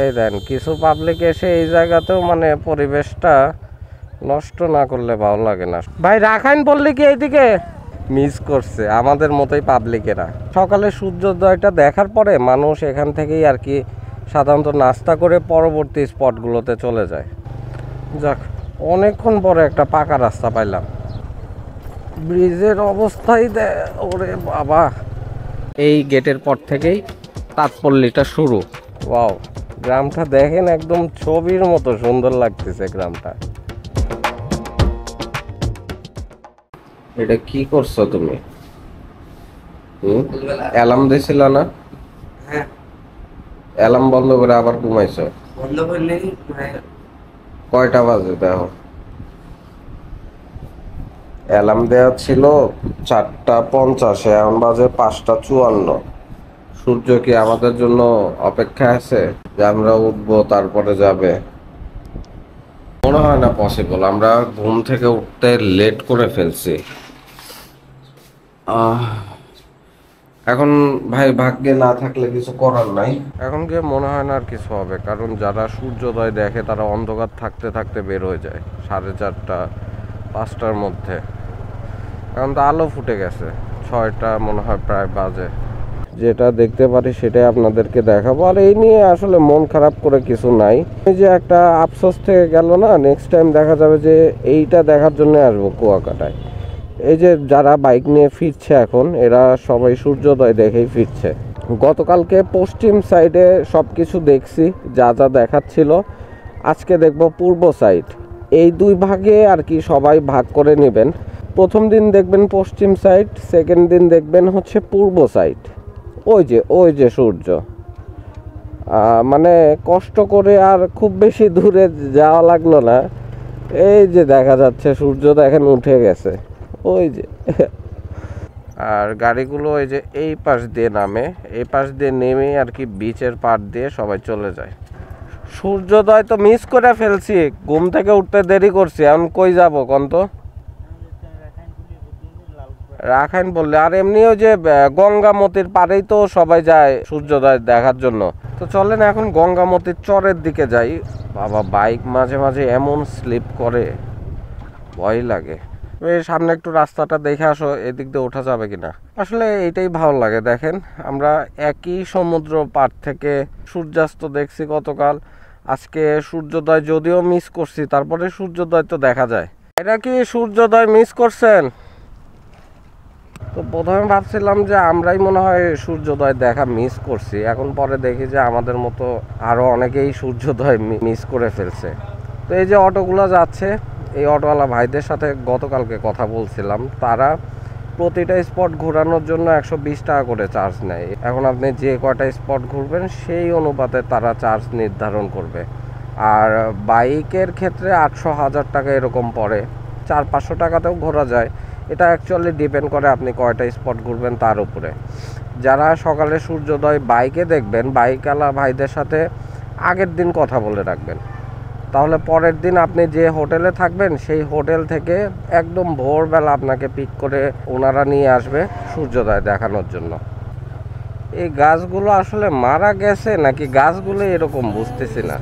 এই দেন কিছু পাবলিক এসে এই জায়গাতেও মানে পরিবেশটা নষ্ট না করলে ভালো লাগে না। ভাই রাখাইন বললি কি এইদিকে মিস করছে আমাদের মতোই পাবলিকেরা। সকালে সূর্যোদয়টা দেখার পরে মানুষ এখান থেকেই আর কি সাধারণত নাস্তা করে পরবর্তী স্পটগুলোতে চলে যায়। যাক, অনেকক্ষণ পরে একটা পাকা রাস্তা পাইলাম। ব্রিজের অবস্থাই ওরে বাবা। এই গেটের পর থেকেই তাঁতপল্লীটা শুরু। ওয়াও, গ্রামটা দেখেন একদম ছবির মতো সুন্দর লাগতেছে গ্রামটা। এটা কি করছো তুমি? অ্যালার্ম দিছিল না? হ্যাঁ, অ্যালার্ম বন্ধ করে আবার ঘুমাইছো? বন্ধ করলে কয়টা বাজে দেখো? অ্যালার্ম দেওয়া ছিল 4:50, এখন বাজে 5:54। সূর্য কি আমাদের জন্য অপেক্ষায় আছে যে আমরা উঠবো তারপরে যাবে? মনে হয় না পসিবল। আমরা ঘুম থেকে উঠতে লেট করে ফেলছি। এখন ভাই ভাগ্যে না থাকলে কিছু করার নাই। এখন গিয়ে মনে হয় না আর কিছু হবে, কারণ যারা সূর্যোদয় দেখে তারা অন্ধকার থাকতে থাকতে বের হয়ে যায় 4:30 5টার মধ্যে। এখন তো আলো ফুটে গেছে, 6টা মনে হয় প্রায় বাজে। যেটা দেখতে পারি সেটাই আপনাদেরকে দেখাবো। আর এই নিয়ে আসলে মন খারাপ করে কিছু নাই। এই যে একটা আফসোস থেকে গেল না, নেক্সট টাইম দেখা যাবে যে এইটা দেখার জন্য আসবো কুয়াকাটায়। এই যে যারা বাইক নিয়ে ফিরছে এখন, এরা সবাই সূর্যোদয় দেখেই ফিরছে। গতকালকে পশ্চিম সাইডে সব কিছু দেখছি যা যা দেখাচ্ছিল, আজকে দেখব পূর্ব সাইড। এই দুই ভাগে আর কি সবাই ভাগ করে নেবেন। প্রথম দিন দেখবেন পশ্চিম সাইড, সেকেন্ড দিন দেখবেন হচ্ছে পূর্ব সাইড। ওই যে সূর্য, মানে কষ্ট করে আর খুব বেশি দূরে যাওয়া লাগলো না। এই যে দেখা যাচ্ছে সূর্য দেখেন উঠে গেছে, ওই যে। আর গাড়িগুলো ওই যে এই পাশ দিয়ে নামে, এই পাশ দিয়ে নেমে আর কি বিচের পাড় দিয়ে সবাই চলে যায়। সূর্যোদয় তো মিস করে ফেলছি, ঘুম থেকে উঠতে দেরি করছি। এখন কই যাব কোন তো? রাখাইন বললে। আর এমনি ওই যে গঙ্গামতির পাড়েই তো সবাই যায় সূর্যোদয় দেখার জন্য। তো চলেন এখন গঙ্গামতির চরের দিকে যাই। বাবা, বাইক মাঝে মাঝে এমন স্লিপ করে, ভয় লাগে। এই সামনে একটু রাস্তাটা দেখে আসো, এদিক দিয়ে ওঠা যাবে কিনা। আসলে এইটাই ভালো লাগে। দেখেন, আমরা একই সমুদ্র পাড় থেকে সূর্যাস্ত দেখছি গতকাল, আজকে সূর্যোদয় যদিও মিস করছি, তারপরে সূর্যোদয় তো দেখা যায়। এটা কি সূর্যোদয় মিস করছেন? তো প্রথমে ভাবছিলাম যে আমরাই মনে হয় সূর্যোদয় দেখা মিস করছি, এখন পরে দেখি যে আমাদের মতো আরও অনেকেই সূর্যোদয় মিস করে ফেলছে। তো এই যে অটোগুলো যাচ্ছে, এই অটোওয়ালা ভাইদের সাথে গতকালকে কথা বলছিলাম, তারা প্রতিটা স্পট ঘোরানোর জন্য 120 টাকা করে চার্জ নেয়। এখন আপনি যে কয়টা স্পট ঘুরবেন সেই অনুপাতে তারা চার্জ নির্ধারণ করবে। আর বাইকের ক্ষেত্রে 800-1000 টাকা এরকম পড়ে, 400-500 টাকাতেও ঘোরা যায়। এটা অ্যাকচুয়ালি ডিপেন্ড করে আপনি কয়টা স্পট ঘুরবেন তার উপরে। যারা সকালে সূর্যোদয় বাইকে দেখবেন, বাইকওয়ালা ভাইদের সাথে আগের দিন কথা বলে রাখবেন, তাহলে পরের দিন আপনি যে হোটেলে থাকবেন সেই হোটেল থেকে একদম ভোরবেলা আপনাকে পিক করে ওনারা নিয়ে আসবে সূর্যোদয় দেখানোর জন্য। এই গাছগুলো আসলে মারা গেছে নাকি গাছগুলো এরকম বুঝতেছি না।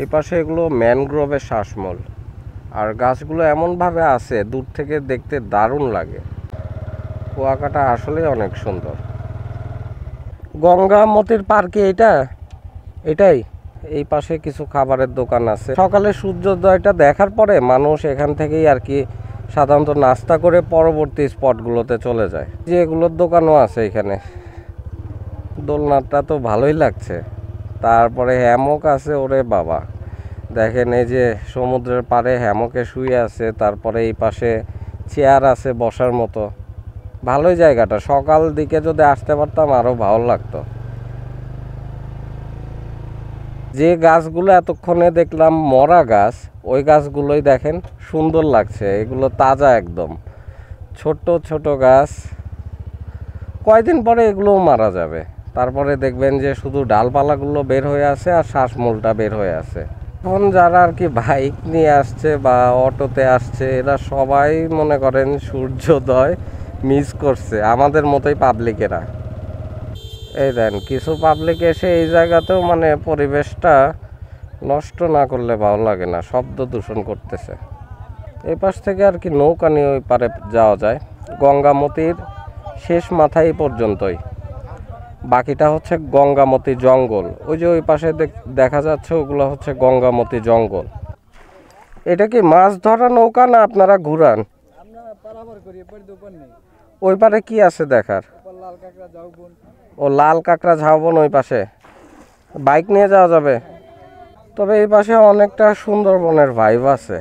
এই পাশে এগুলো ম্যানগ্রোভের শ্বাসমূল, আর গাছগুলো এমনভাবে আছে দূর থেকে দেখতে দারুণ লাগে। কুয়াকাটা আসলে অনেক সুন্দর। গঙ্গামতির পার্কে এটাই। এই পাশে কিছু খাবারের দোকান আছে। সকালে সূর্যোদয়টা দেখার পরে মানুষ এখান থেকেই আর কি সাধারণত নাস্তা করে পরবর্তী স্পটগুলোতে চলে যায়। যে এগুলোর দোকানও আছে এখানে। দোলনাটা তো ভালোই লাগছে। তারপরে হ্যামক আছে, ওরে বাবা দেখেন, এই যে সমুদ্রের পাড়ে হ্যামকে শুয়ে আছে। তারপরে এই পাশে চেয়ার আছে বসার মতো, ভালোই জায়গাটা। সকাল দিকে যদি আসতে পারতাম আরো ভালো লাগতো। যে গাছগুলো এতক্ষণে দেখলাম মরা গাছ, ওই গাছগুলোই দেখেন সুন্দর লাগছে, এগুলো তাজা একদম, ছোট ছোট গাছ। কয়দিন পরে এগুলোও মারা যাবে, তারপরে দেখবেন যে শুধু ডালপালাগুলো বের হয়ে আছে আর শ্বাসমূলটা বের হয়ে আছে। এখন যারা আর কি বাইক নিয়ে আসছে বা অটোতে আসছে, এরা সবাই মনে করেন সূর্যোদয় মিস করছে, আমাদের মতোই পাবলিকেরা। এই দেন কিছু পাবলিক এসে এই জায়গাতেও মানে পরিবেশটা নষ্ট না করলে ভালো লাগে না, শব্দ দূষণ করতেছে। এই পাশ থেকে আর কি নৌকা নিয়ে ওই পারে যাওয়া যায়, গঙ্গামতির শেষ মাথায় পর্যন্তই। বাকিটা হচ্ছে গঙ্গামতি জঙ্গল। ওই যে ওই পাশে দেখা যাচ্ছে ওগুলো হচ্ছে গঙ্গামতি জঙ্গল। এটা কি মাছ ধরা নৌকা না আপনারা ঘুরান? ওই পারে কি আছে দেখার? ও লাল কাঁকড়া ঝাউবন ওই পাশে, বাইক নিয়ে যাওয়া যাবে। তবে এই পাশে অনেকটা সুন্দরবনের ভাইব আছে।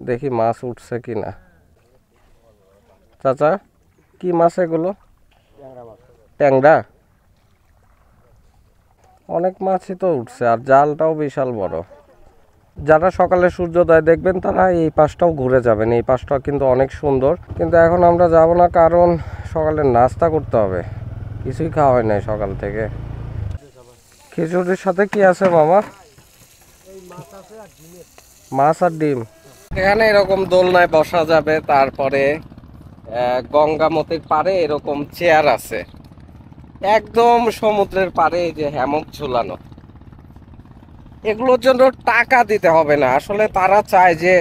দেখি মাছ উঠছে কিনা। চাচা কি মাছ এগুলো? ট্যাংরা। অনেক মাছই তো উঠছে, আর জালটাও বিশাল বড়। যারা সকালে সূর্যোদয় দেখবেন তারা এই পাশটাও ঘুরে যাবেন, এই পাশটাও কিন্তু অনেক সুন্দর। কিন্তু এখন আমরা যাব না, কারণ সকালে নাস্তা করতে হবে, কিছুই খাওয়া হয় নাই সকাল থেকে। খিচুড়ির সাথে কি আছে মামা? মাছ আর ডিম। এখানে এরকম দোলনায় বসা যাবে, তারপরে গঙ্গামতির পারে এরকম চেয়ার আছে, একদম সমুদ্রের পারে এই যে হ্যামক ঝুলানো। এগুলোর জন্য টাকা দিতে হবে না, আসলে তারা চায় যে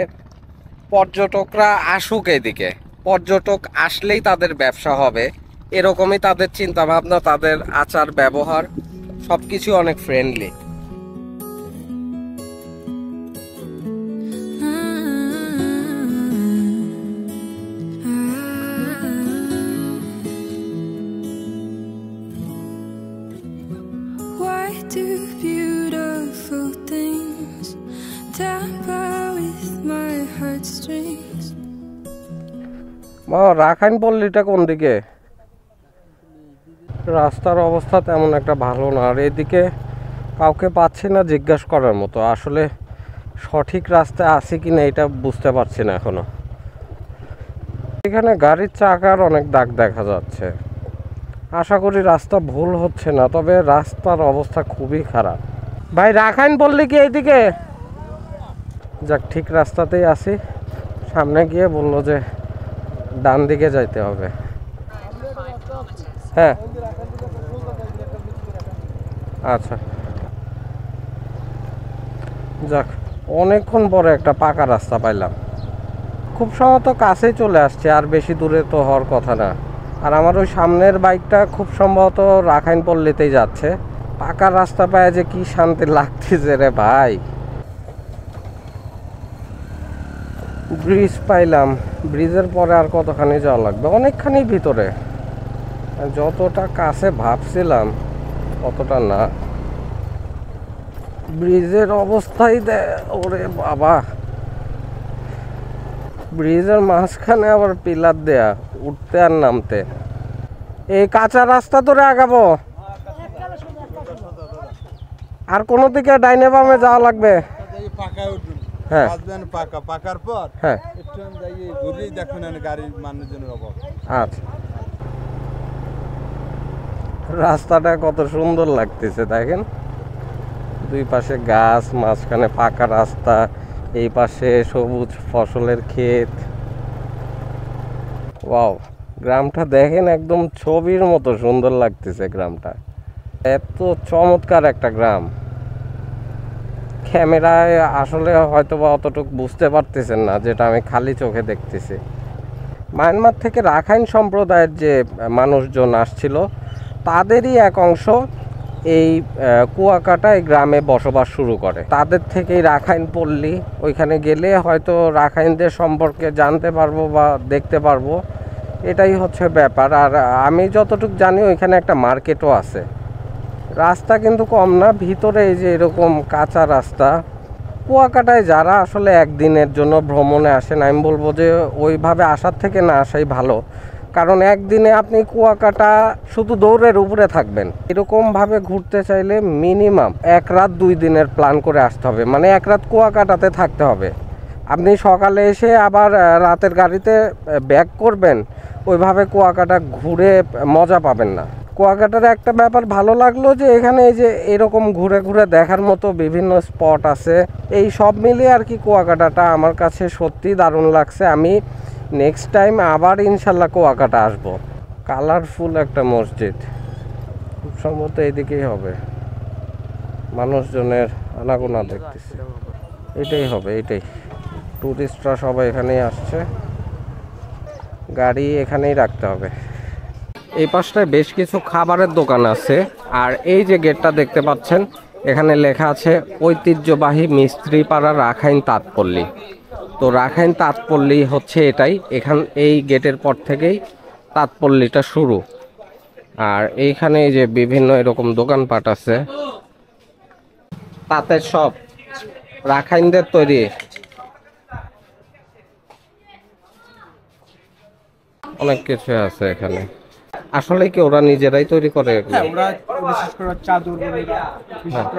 পর্যটকরা আসুক এদিকে, পর্যটক আসলেই তাদের ব্যবসা হবে, এরকমই তাদের চিন্তা ভাবনা, তাদের আচার ব্যবহার সবকিছু অনেক ফ্রেন্ডলি। রাখাইন পল্লীটা কোন দিকে? রাস্তার অবস্থা তেমন একটা ভালো না, আর এদিকে কাউকে পাচ্ছি না জিজ্ঞাসা করার মতো, আসলে সঠিক রাস্তায় আছে কিনা এটা বুঝতে পারছি না এখনো। এখানে গাড়ির চাকার অনেক দাগ দেখা যাচ্ছে, আশা করি রাস্তা ভুল হচ্ছে না, তবে রাস্তার অবস্থা খুবই খারাপ। ভাই রাখাইন পল্লী কি এইদিকে? যাক, ঠিক রাস্তাতেই আছি। সামনে গিয়ে বললো যে ডান দিকে যাইতে হবে। হ্যাঁ আচ্ছা, যাক অনেকক্ষণ পরে একটা পাকা রাস্তা পাইলাম, খুব সম্ভবত কাছেই চলে আসছে, আর বেশি দূরে তো হওয়ার কথা না। আর আমার ওই সামনের বাইকটা খুব সম্ভবত রাখাইন পল্লীতেই যাচ্ছে। পাকা রাস্তা পায় যে কি শান্তি লাগতেছে রে ভাই। ব্রিজ পাইলাম, ব্রিজের পরে আর কতখানি যাওয়া লাগবে? অনেকখানি ভিতরে, যতটা কাছে ভাবছিলাম অতটা না। ব্রিজের অবস্থাই ওরে বাবা, ব্রিজের মাঝখানে আবার পিলার দেয়া, উঠতে আর নামতে। এই কাঁচা রাস্তা ধরে আগাবো, আর কোনো দিকে ডাইনে বামে যাওয়া লাগবে? হ্যাঁ পাকার পর হ্যাঁ গাড়ির মানুষজনের অভাব। আচ্ছা, রাস্তাটা কত সুন্দর লাগতেছে দেখেন, দুই পাশে গাছ, মাঝখানে পাকা রাস্তা, এই পাশে সবুজ ফসলের ক্ষেত। ওয়াও, গ্রামটা দেখেন একদম ছবির মতো সুন্দর লাগতেছে গ্রামটা, এত চমৎকার একটা গ্রাম। ক্যামেরায় আসলে হয়তো বা অতটুকু বুঝতে পারতেছেন না, যেটা আমি খালি চোখে দেখতেছি। মায়ানমার থেকে রাখাইন সম্প্রদায়ের যে মানুষজন আসছিল, তাদেরই এক অংশ এই কুয়াকাটা এই গ্রামে বসবাস শুরু করে। তাদের থেকেই রাখাইন পল্লী, ওইখানে গেলে হয়তো রাখাইনদের সম্পর্কে জানতে পারবো বা দেখতে পারবো, এটাই হচ্ছে ব্যাপার। আর আমি যতটুকু জানি ওইখানে একটা মার্কেটও আছে। রাস্তা কিন্তু কম না, ভিতরে এই যে এরকম কাঁচা রাস্তা, কুয়াকাটায় যারা আসলে একদিনের জন্য ভ্রমণে আসেন, আমি বলবো যে ওইভাবে আসার থেকে না আসাই ভালো। কারণ একদিনে আপনি কুয়াকাটা শুধু দৌড়ের উপরে থাকবেন। এরকমভাবে ঘুরতে চাইলে মিনিমাম 1 রাত 2 দিনের প্ল্যান করে আসতে হবে, মানে 1 রাত কুয়াকাটাতে থাকতে হবে। আপনি সকালে এসে আবার রাতের গাড়িতে ব্যাক করবেন, ওইভাবে কুয়াকাটা ঘুরে মজা পাবেন না। কুয়াকাটার একটা ব্যাপার ভালো লাগলো যে এখানে এই যে এরকম ঘুরে ঘুরে দেখার মতো বিভিন্ন স্পট আছে। এই সব মিলিয়ে আর কি কুয়াকাটাটা আমার কাছে সত্যি দারুণ লাগছে। আমি নেক্সট টাইম আবার ইনশাল্লাহ কুয়াকাটা আসবো। কালারফুল একটা মসজিদ, খুব সম্ভবত এদিকেই হবে। মানুষজনের আনাগোনা দেখতেছি, এটাই হবে, এটাই। টুরিস্টরা সবাই এখানেই আসছে, গাড়ি এখানেই রাখতে হবে। এই পাশটায় বেশ কিছু খাবারের দোকান আছে। আর এই যে গেটটা দেখতে পাচ্ছেন, এখানে লেখা আছে ঐতিহ্যবাহী মিস্ত্রিপাড়া রাখাইন তাঁতপল্লী। তো রাখাইন তাঁতপল্লী হচ্ছে এটাই, এই গেটের পর থেকেই তাঁতপল্লীটা শুরু। আর এইখানে এই যে বিভিন্ন এরকম দোকানপাট আছে, তাঁতের সব রাখাইনদের তৈরি। অনেক কিছু আছে এখানে। আসলে কি ওরা নিজেরাই তৈরি করে? হ্যাঁ, ওরা বিশেষ করে চাদর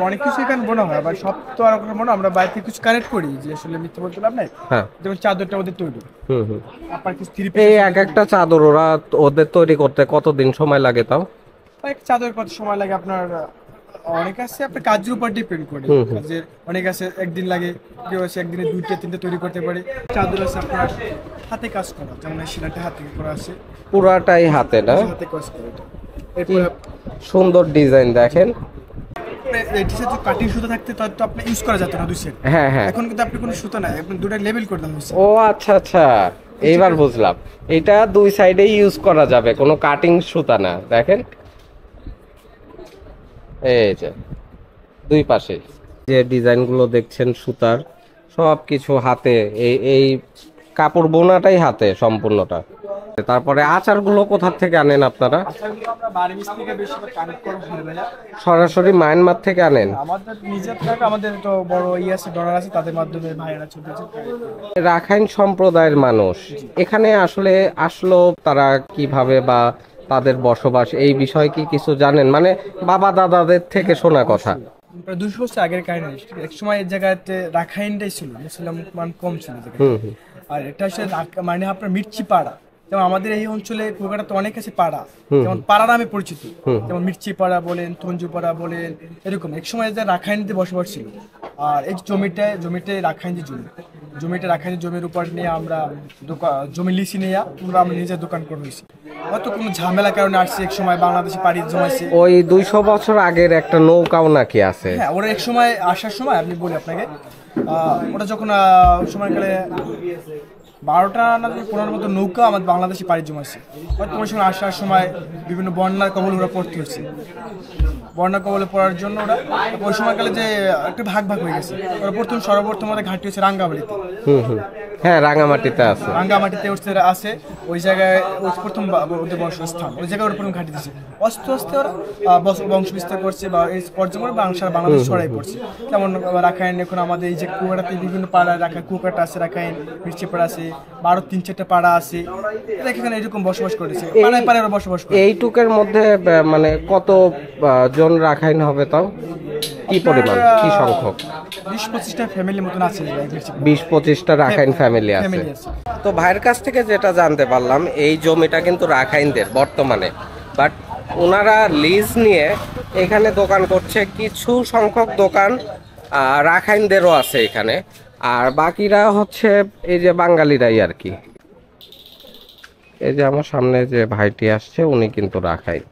অনেক কিছু এখানে বোনা হয়। আবার সব তো আর মনে আমরা বাইরে থেকে কিছু কানেক্ট করি, যে আসলে মিথ্যে বলতে লাভ নাই। হ্যাঁ, যেমন চাদরটা ওদের তৈরি। আপনার কিছু এই এক একটা চাদর ওদের তৈরি করতে কতদিন সময় লাগে তাও? এক চাদর কত সময় লাগে আপনার অনেক আছে, আপনার কাজের উপর ডিপেন্ড করে। কাজের অনেক আছে একদিন লাগে, কেউ আছে একদিনে 2-3টে তৈরি করতে পারে। চাদর আছে আপনার হাতে কাজ করা, যেমন সেলাইটা হাতে করা আছে, পুরাটাই হাতে না? হাতে কাজ করা। এরপর সুন্দর ডিজাইন দেখেন। এটির সাথে কাটিং সুতা থাকতে তার তো আপনি ইউজ করা যেত না দুই সেট। হ্যাঁ হ্যাঁ, এখন কিন্তু আপনি কোনো সুতা নাই, আপনি দুটো লেবেল করে দেওয়া হয়েছে। ও আচ্ছা আচ্ছা, এইবার বুঝলাম। এটা দুই সাইডে ইউজ করা যাবে, কোনো কাটিং সুতা না। দেখেন এই যে দুই পাশে যে ডিজাইনগুলো দেখছেন সুতার, সব কিছু হাতে। এই কাপড় বোনাটাই হাতে সম্পূর্ণটা। তারপরে আচারগুলো কোথা থেকে আনেন আপনারা? আমরা বাড়ি মিস্ত্রি থেকে বেশি কানেক্ট করা হয় না, সরাসরি মায়ানমার থেকে আনেন? আমাদের নিজের থেকে আমাদের তো বড় আছে ডলার আছে, তাদের মাধ্যমে ভাইয়েরা ছোট ছোট। রাখাইন সম্প্রদায়ের মানুষ এখানে আসলে আসলো, তারা কিভাবে বা তাদের বসবাস এই বিষয়ে কি কিছু জানেন? মানে বাবা দাদাদের থেকে শোনা কথা। প্রায় 200 বছর আগের কাহিনী। এক সময় এই জায়গাতে রাখাইনটাই ছিল, মুসলিম মান কম ছিল। আর এটা হচ্ছে মানে আপনার মির্চি পাড়া। যেমন আমাদের এই অঞ্চলে কুয়াকাটাতে অনেক আছে পাড়া, যেমন পাড়া নামে পরিচিত। যেমন মির্চি পাড়া বলেন, তঞ্জু পাড়া বলেন, এরকম এক সময় রাখাইনদের বসবাস ছিল। আর এই জমিটাই রাখাইনদের জমিটা রাখাইনদের জমির উপর নিয়ে আমরা জমি লিসি নিয়ে আমরা নিজের দোকান করে হয়েছি। হয়তো কোনো ঝামেলার কারণে আসছে, এক সময় বাংলাদেশে পাড়ি জমাইছে। ওই 200 বছর আগের একটা নৌকাও নাকি আছে? হ্যাঁ, ওরা এক সময় আসার সময় আপনি বলি আপনাকে, ওটা যখন সময়কালে 12টা না 15 মতো নৌকা আমাদের বাংলাদেশে পাড়ি জমাইছে। হয়তো ওই সময় আসার সময় বিভিন্ন বন্যার কবল ওরা পড়তে হচ্ছে। বন্যা কবলে পড়ার জন্য ওরা ওই সময়কালে যে একটা ভাগ হয়ে গেছে। ওরা সর্বপ্রথম আমাদের ঘাঁটি হচ্ছে রাঙ্গামাটিতে। হ্যাঁ, রাঙ্গামাটিতে আছে। রাঙ্গামাটিতে আছে, ওই জায়গায় প্রথম ওদের বংশস্থান, ওই জায়গায় ওরা প্রথম ঘাঁটি দিচ্ছে। আস্তে আস্তে ওরা বংশ বিস্তার করছে বা এই পর্যন্ত বাংলাদেশ ছড়াই পড়ছে। যেমন রাখাইন এখন আমাদের এই যে কুয়াকাটাতে বিভিন্ন পাড়া রাখায়, কুয়াকাটা আছে, রাখাইন মির্চি পাড়া আছে, 12-3-4টা পাড়া আছে। এখানে এরকম বসবাস করেছে, পাড়ায় পাড়ায় বসবাস করে। এইটুকের মধ্যে মানে কত জন রাখাইন হবে তাও? কি পরিমাণ, কি সংখ্যক? 20-25টা ফ্যামিলি মতন আছে। 20-25টা রাখাইন ফ্যামিলি আছে। তো ভাইয়ের কাছ থেকে যেটা জানতে পারলাম, এই জমিটা কিন্তু রাখাইনদের বর্তমানে, বাট ওনারা লিজ নিয়ে এখানে দোকান করছে। কিছু সংখ্যক দোকান রাখাইনদেরও আছে এখানে, আর বাকিরা হচ্ছে এই যে বাঙালিরাই আর কি। এই যে আমার সামনে যে ভাইটি আসছে, উনি কিন্তু রাখাইন।